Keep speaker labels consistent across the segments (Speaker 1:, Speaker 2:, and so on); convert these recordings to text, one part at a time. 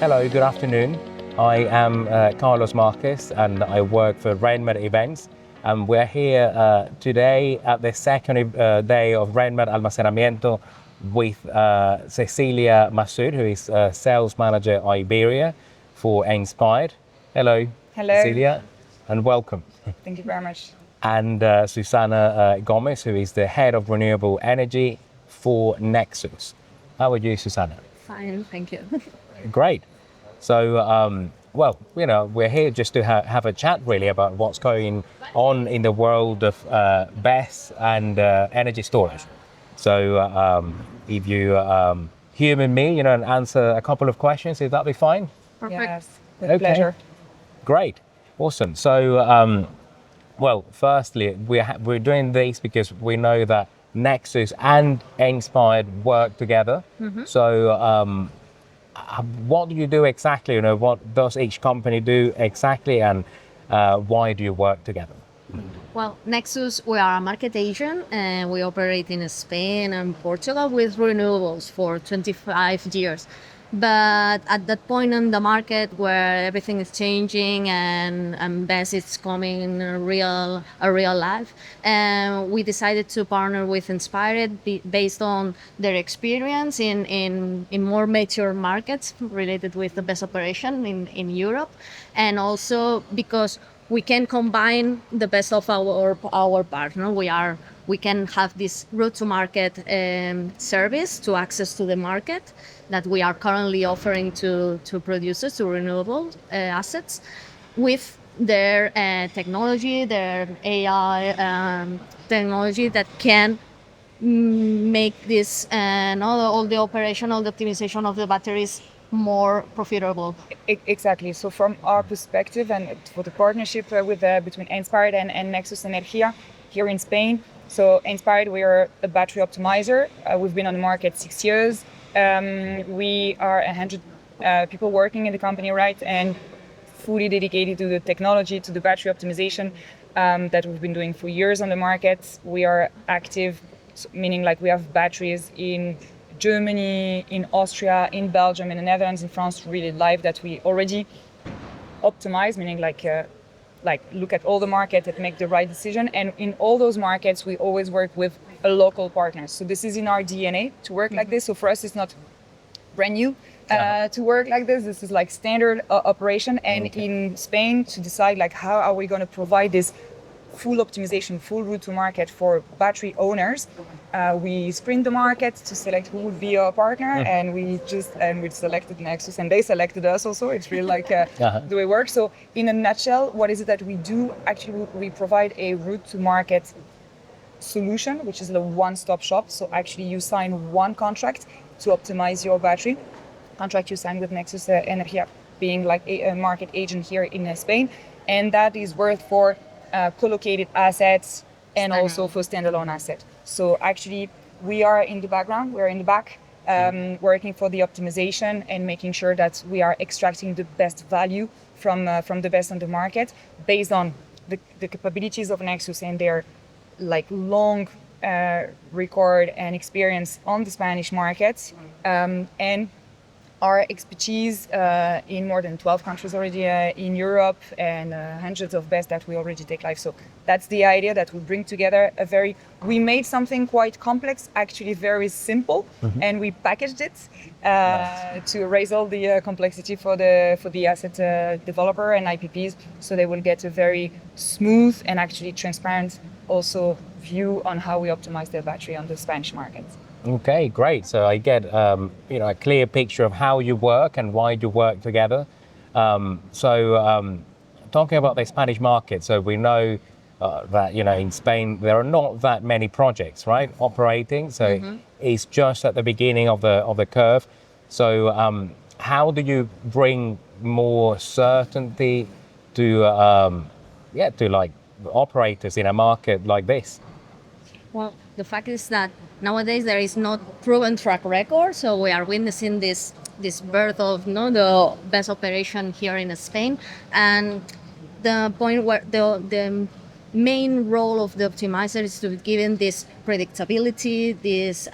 Speaker 1: Hello, good afternoon. I am Carlos Marquez and I work for Renmad Events. And we're here today at the second day of Renmad Almacenamiento with Cécilia Masut, who is Sales Manager Iberia for Enspired. Hello,
Speaker 2: Hello.
Speaker 1: Cécilia, and welcome.
Speaker 2: Thank you very much.
Speaker 1: And Susana Gómez, who is the Head of Renewable Energy for Nexus. How are you, Susana?
Speaker 3: Fine, thank you.
Speaker 1: Great. So, we're here just to have a chat really about what's going on in the world of BESS and energy storage. So, if you humor me, and answer a couple of questions, if that'd be fine?
Speaker 3: Perfect.
Speaker 2: Yes, with pleasure.
Speaker 1: Great. Awesome. So, firstly, we're doing this because we know that Nexus and Enspired work together.
Speaker 3: Mm-hmm.
Speaker 1: So, what do you do exactly? What does each company do exactly, and why do you work together?
Speaker 3: Well, Nexus, we are a market agent and we operate in Spain and Portugal with renewables for 25 years. But at that point in the market where everything is changing and BESS is coming in a real life, and we decided to partner with Enspired based on their experience in more mature markets related with the BESS operation in Europe, and also because we can combine the best of our partner. We can have this route to market service to access to the market that we are currently offering to producers, to renewable assets, with their technology, their AI technology that can make this and all the operational, the optimization of the batteries more profitable.
Speaker 2: Exactly. So from our perspective and for the partnership between Enspired and Nexus Energía here in Spain. So Enspired, we are a battery optimizer. We've been on the market 6 years. We are 100 people working in the company, right? And fully dedicated to the technology, to the battery optimization that we've been doing for years on the market. We are active, meaning like we have batteries in Germany, in Austria, in Belgium, in the Netherlands, in France, really live that we already optimize, meaning like look at all the markets and make the right decision. And in all those markets, we always work with a local partner. So this is in our DNA to work like this. So for us, it's not brand new to work like this. This is like standard operation. And in Spain, to decide like how are we going to provide this full optimization, full route to market for battery owners. We screened the market to select who would be our partner, and we selected Nexus, and they selected us also. It's really like the way it works. So in a nutshell, what is it that we do? Actually, we provide a route to market solution, which is the one-stop shop. So actually you sign one contract to optimize your battery. Contract you sign with Nexus Energía, being like a market agent here in Spain. And that is worth for co-located assets and also for standalone asset. So actually we are in the background, we're in the back, working for the optimization and making sure that we are extracting the best value from the best on the market based on the capabilities of Nexus and their like long record and experience on the Spanish market, and our expertise in more than 12 countries already in Europe, and hundreds of BESS that we already take live. So that's the idea, that we bring together we made something quite complex, actually very simple, and we packaged it to erase all the complexity for the asset developer and IPPs, so they will get a very smooth and actually transparent also view on how we optimize their battery on the Spanish market.
Speaker 1: Okay, great. So I get a clear picture of how you work and why you work together. Talking about the Spanish market, so we know that in Spain there are not that many projects, right, operating. So it's just at the beginning of the curve. So how do you bring more certainty to like operators in a market like this?
Speaker 3: Well, the fact is that nowadays there is not proven track record, so we are witnessing this birth of the BESS operation here in Spain, and the point where the main role of the optimizer is to give in this predictability, this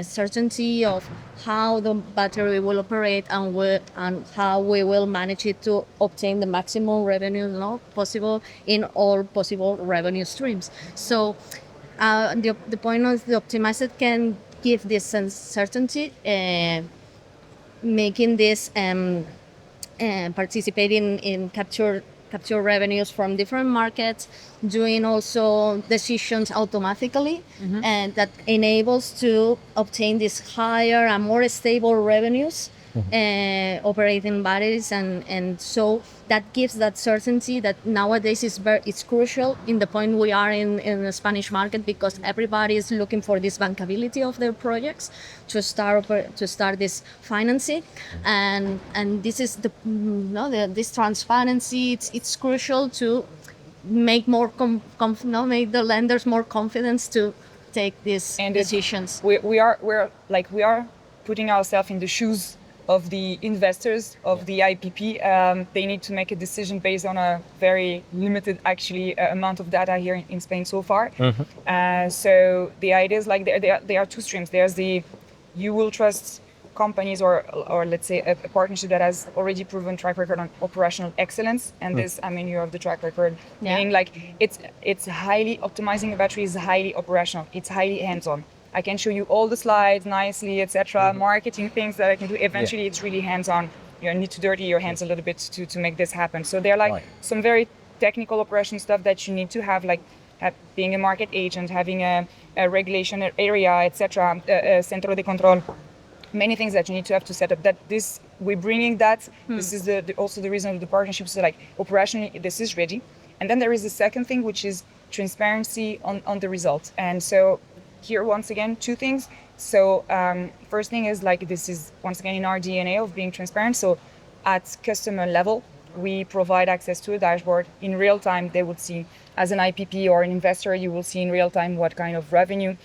Speaker 3: certainty of how the battery will operate and how we will manage it to obtain the maximum revenue possible in all possible revenue streams. So the point is the optimizer can give this certainty, making this participating in capture revenues from different markets, doing also decisions automatically, and that enables to obtain these higher and more stable revenues operating batteries, and so that gives that certainty that nowadays it's crucial in the point we are in the Spanish market, because everybody is looking for this bankability of their projects to start this financing, and this is this transparency. It's crucial to make make the lenders more confidence to take these decisions.
Speaker 2: We are putting ourselves in the shoes of the investors of the IPP. They need to make a decision based on a very limited amount of data here in Spain so far. So the idea is there are two streams. There's the you will trust companies or let's say a partnership that has already proven track record on operational excellence, and this, I mean, you have the track record, meaning it's highly optimizing a battery is highly operational, it's highly hands-on. I can show you all the slides nicely, etc. Marketing things that I can do. Eventually, it's really hands-on. You need to dirty your hands a little bit to make this happen. So there are some very technical operation stuff that you need to have, being a market agent, having a regulation area, etc. Centro de control. Many things that you need to have to set up. We're bringing that. This is also the reason of the partnership. So operationally, this is ready. And then there is the second thing, which is transparency on the result. And so here, once again, two things. So first thing is this is once again in our DNA of being transparent. So at customer level, we provide access to a dashboard in real time. They would see, as an IPP or an investor, you will see in real time what kind of revenue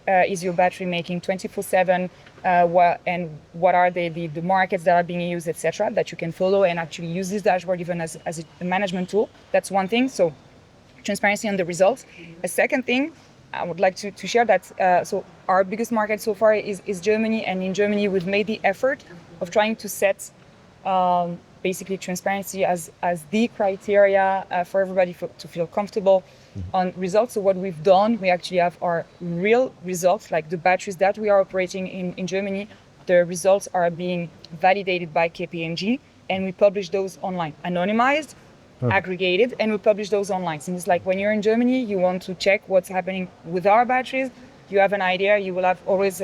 Speaker 2: is your battery making 24/7, what are the markets that are being used, etc. That you can follow and actually use this dashboard even as a management tool. That's one thing. So transparency on the results. A second thing, I would like to share that. So our biggest market so far is Germany, and in Germany we've made the effort of trying to set basically transparency as the criteria for everybody to feel comfortable on results. So what we've done, we actually have our real results, like the batteries that we are operating in Germany. The results are being validated by KPMG, and we publish those online, anonymized, aggregated, and we publish those online. So it's when you're in Germany, you want to check what's happening with our batteries, you have an idea, you will have always,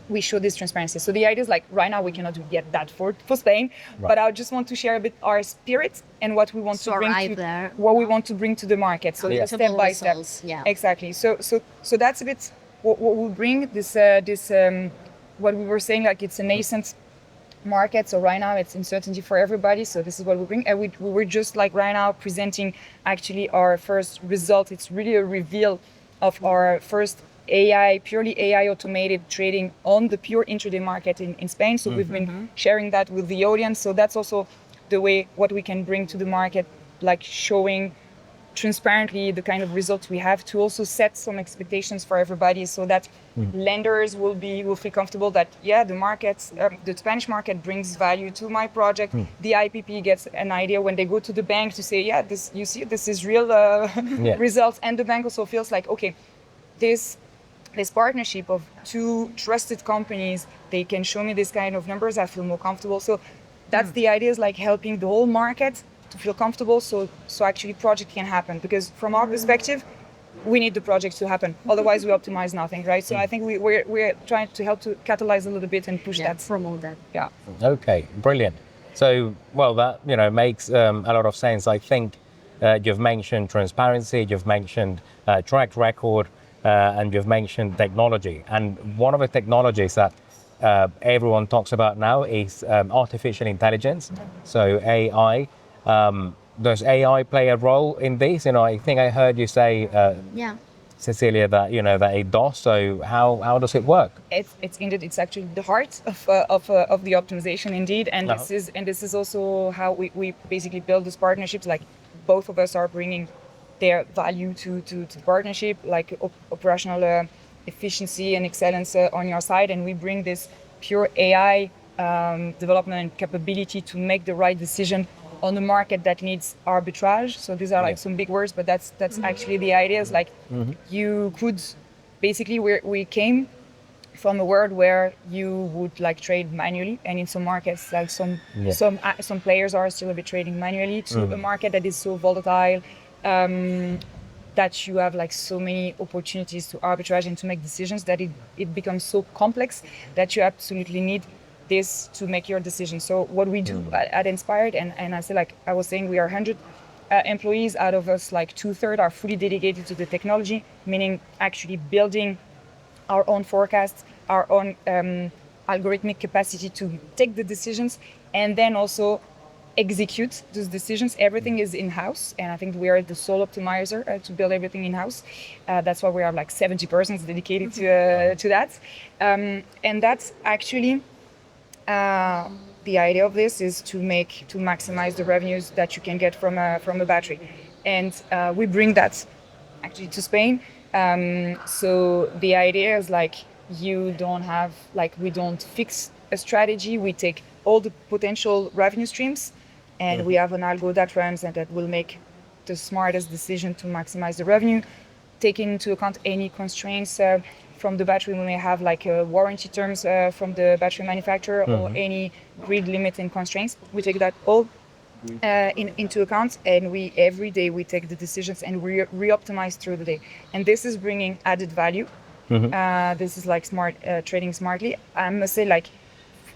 Speaker 2: we show this transparency. So the idea is right now we cannot do yet that for Spain, but I just want to share a bit our spirit and what we want to bring to the market. So step by step.
Speaker 3: Yeah.
Speaker 2: Exactly. So that's a bit what we'll bring this what we were saying, it's a nascent market. So right now it's uncertainty for everybody. So this is what we bring. And we were just right now presenting actually our first result. It's really a reveal of our first purely AI automated trading on the pure intraday market in Spain. So we've been sharing that with the audience. So that's also the way what we can bring to the market, showing transparently the kind of results we have, to also set some expectations for everybody, so that lenders will feel comfortable that the markets, the Spanish market brings value to my project. The IPP gets an idea when they go to the bank to say, this is real results, and the bank also feels okay, this partnership of two trusted companies, they can show me this kind of numbers, I feel more comfortable. So that's the idea, is helping the whole market to feel comfortable, so actually project can happen. Because from our perspective, we need the project to happen. Otherwise, we optimize nothing, right? So I think we're trying to help to catalyze a little bit and push that.
Speaker 3: Promote that.
Speaker 2: Yeah.
Speaker 1: Okay, brilliant. So, that makes a lot of sense. I think you've mentioned transparency, you've mentioned track record, and you've mentioned technology. And one of the technologies that everyone talks about now is artificial intelligence, so AI. Does AI play a role in this? I think I heard you say, Cecilia, that that it does. So how does it work?
Speaker 2: It's indeed, it's actually the heart of the optimization, indeed. And this is also how we basically build these partnerships. Both of us are bringing their value to the partnership, like operational efficiency and excellence on your side, and we bring this pure AI development and capability to make the right decision on the market that needs arbitrage. So these are like some big words, but that's actually the idea. Is like you could basically we came from a world where you would like trade manually, and in some markets, like some players are still a bit trading manually, to a market that is so volatile that you have like so many opportunities to arbitrage and to make decisions that it becomes so complex that you absolutely need this to make your decision. So what we do at Enspired, and I say, like I was saying, we are 100 employees. Out of us, like 2/3 are fully dedicated to the technology, meaning actually building our own forecasts, our own algorithmic capacity to take the decisions, and then also execute those decisions. Everything is in-house, and I think we are the sole optimizer to build everything in-house. That's why we are like 70 persons dedicated to that. And that's actually the idea of this is to maximize the revenues that you can get from a battery. And we bring that actually to Spain. So the idea is like we don't fix a strategy. We take all the potential revenue streams, and we have an algo that runs and that will make the smartest decision to maximize the revenue, taking into account any constraints from the battery. We may have like warranty terms from the battery manufacturer or any grid limit and constraints. We take that all into account, and every day we take the decisions and re-optimize through the day. And this is bringing added value. This is like smart trading smartly. I must say, like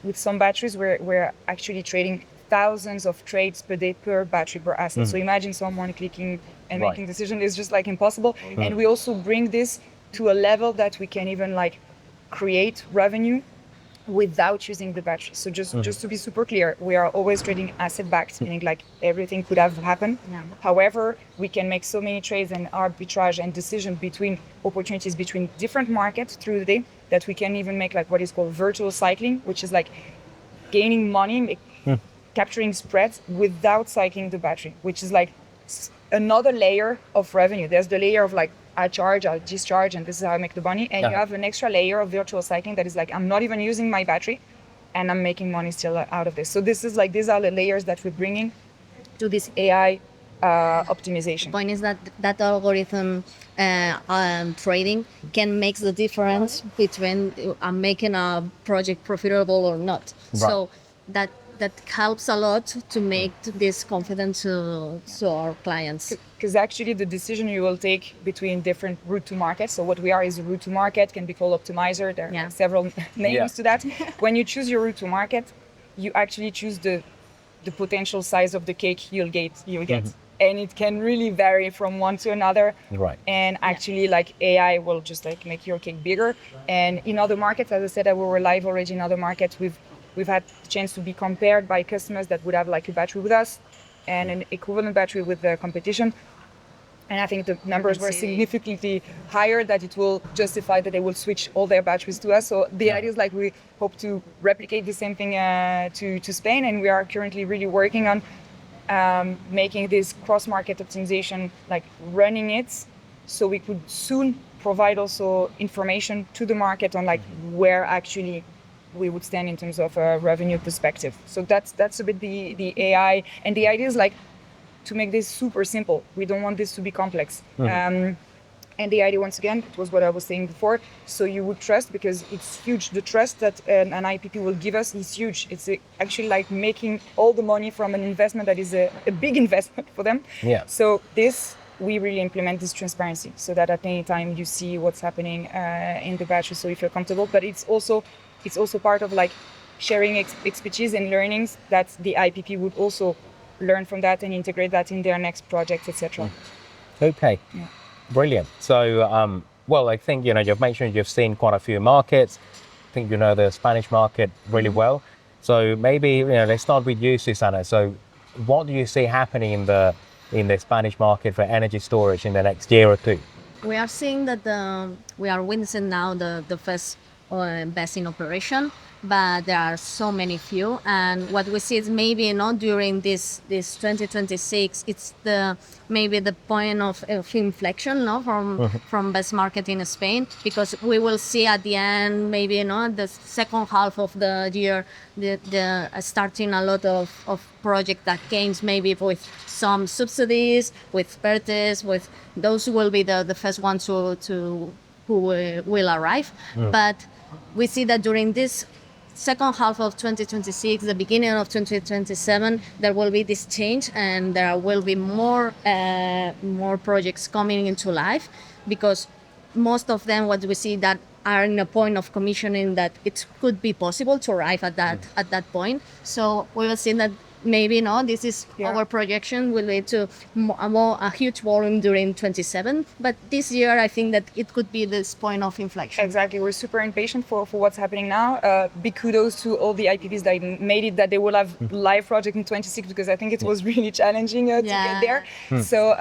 Speaker 2: with some batteries, we're actually trading thousands of trades per day per battery per asset. So imagine someone clicking and making decision is just like impossible. And we also bring this to a level that we can even like create revenue without using the battery. So just to be super clear, we are always trading asset backed, meaning like everything could have happened. However, we can make so many trades and arbitrage and decision between opportunities between different markets through the day that we can even make like what is called virtual cycling, which is like gaining money, capturing spreads without cycling the battery, which is like another layer of revenue. There's the layer of like I charge, I discharge, and this is how I make the money. And you have an extra layer of virtual cycling that is like I'm not even using my battery, and I'm making money still out of this. So this is like these are the layers that we're bringing to this AI optimization.
Speaker 3: The point is that algorithm trading can make the difference between making a project profitable or not. So that helps a lot to make this confident to our clients.
Speaker 2: Because actually the decision you will take between different route to market. So what we are is a route to market, can be called optimizer. There are several names to that. When you choose your route to market, you actually choose the potential size of the cake you'll get. And it can really vary from one to another.
Speaker 1: Right.
Speaker 2: And actually like AI will just like make your cake bigger. And in other markets, as I said, we were live already in other markets. We've had the chance to be compared by customers that would have like a battery with us and an equivalent battery with the competition. And I think the numbers were significantly higher, that it will justify that they will switch all their batteries to us. So the idea is like we hope to replicate the same thing to Spain. And we are currently really working on making this cross-market optimization, like running it, so we could soon provide also information to the market on like where actually we would stand in terms of a revenue perspective. So that's a bit the AI. And the idea is like to make this super simple. We don't want this to be complex. And the idea, once again, it was what I was saying before. So you would trust, because it's huge. The trust that an IPP will give us is huge. It's actually like making all the money from an investment that is a big investment for them. So we really implement this transparency, so that at any time you see what's happening in the battery, so you feel comfortable. But it's also part of like sharing expertise and learnings that the IPP would also learn from that and integrate that in their next project, etc.
Speaker 1: Okay. Brilliant. So, well, I think, you've mentioned you've seen quite a few markets. I think you know the Spanish market really well. So maybe, let's start with you, Susana. So what do you see happening in the Spanish market for energy storage in the next year or two?
Speaker 3: We are seeing that we are witnessing now the first BESS in operation, but there are so many few. And what we see is maybe not during this 2026, it's maybe the point of inflection, no, from BESS market in Spain, because we will see at the end, maybe the second half of the year, the starting a lot of project that gains maybe with some subsidies, with PERTES, with those will be the first ones who will arrive. But we see that during this second half of 2026, the beginning of 2027, there will be this change, and there will be more projects coming into life, because most of them, what we see that are in a point of commissioning, that it could be possible to arrive at that point. So we will see that maybe this is our projection will lead to a huge volume during 27. But this year, I think that it could be this point of inflection.
Speaker 2: Exactly. We're super impatient for what's happening now. Big kudos to all the IPPs that made it, that they will have live project in 26, because I think it was really challenging to get there. So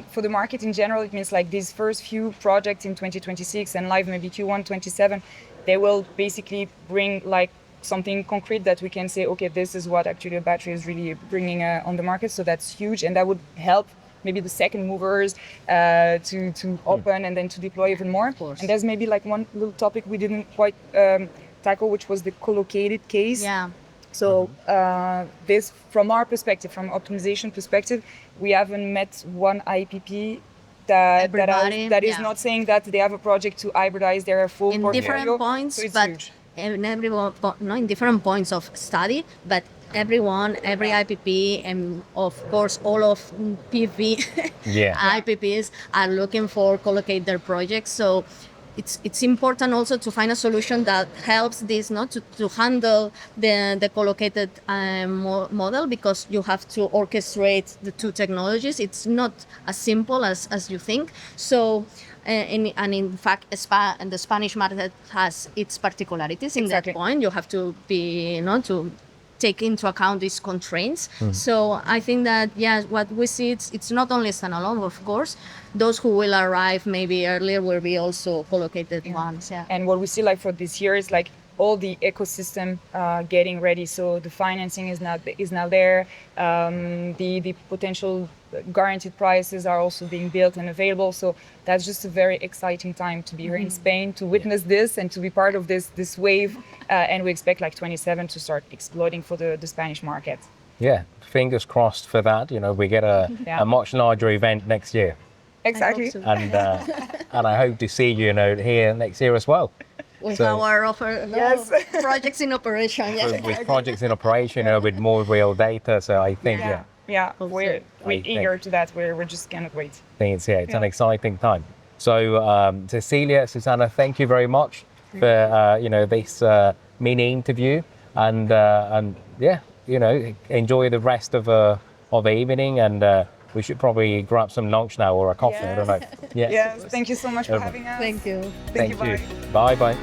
Speaker 2: for the market in general, it means like these first few projects in 2026 and live maybe Q1 27, they will basically bring like something concrete that we can say, okay, this is what actually a battery is really bringing on the market. So that's huge, and that would help maybe the second movers to open and then to deploy even more. And there's maybe like one little topic we didn't quite tackle, which was the co-located case.
Speaker 3: Yeah.
Speaker 2: So this, from our perspective, from optimization perspective, we haven't met one IPP that is not saying that they have a project to hybridize their full
Speaker 3: in
Speaker 2: portfolio.
Speaker 3: Different points,
Speaker 2: so it's
Speaker 3: but
Speaker 2: huge.
Speaker 3: In different points of study, but every IPP, and of course all of PV IPPs are looking for co-locate their projects. So it's important also to find a solution that helps this not to handle the co-located model, because you have to orchestrate the two technologies. It's not as simple as you think. So in fact, the Spanish market has its particularities in that point. You have to be to take into account these constraints. So I think that what we see, it's not only standalone, of course. Those who will arrive maybe earlier will be also co-located ones. Yeah.
Speaker 2: And what we see like for this year is like all the ecosystem getting ready. So the financing is now there. The potential guaranteed prices are also being built and available. So that's just a very exciting time to be here in Spain, to witness this and to be part of this wave. And we expect like 27 to start exploding for the Spanish market.
Speaker 1: Yeah, fingers crossed for that. We get a much larger event next year.
Speaker 2: Exactly.
Speaker 3: So.
Speaker 1: And I hope to see you here next year as well.
Speaker 3: With our offer, projects in operation. Yes.
Speaker 1: With projects in operation, with more real data. So I think,
Speaker 2: we're eager to that. We're just cannot wait.
Speaker 1: I think it's an exciting time. So Cecilia, Susana, thank you very much for this mini interview, and enjoy the rest of the evening, and we should probably grab some lunch now or a coffee. I don't know.
Speaker 2: Yes. Thank you so much for having us.
Speaker 3: Thank you.
Speaker 2: Thank you.
Speaker 1: Bye bye.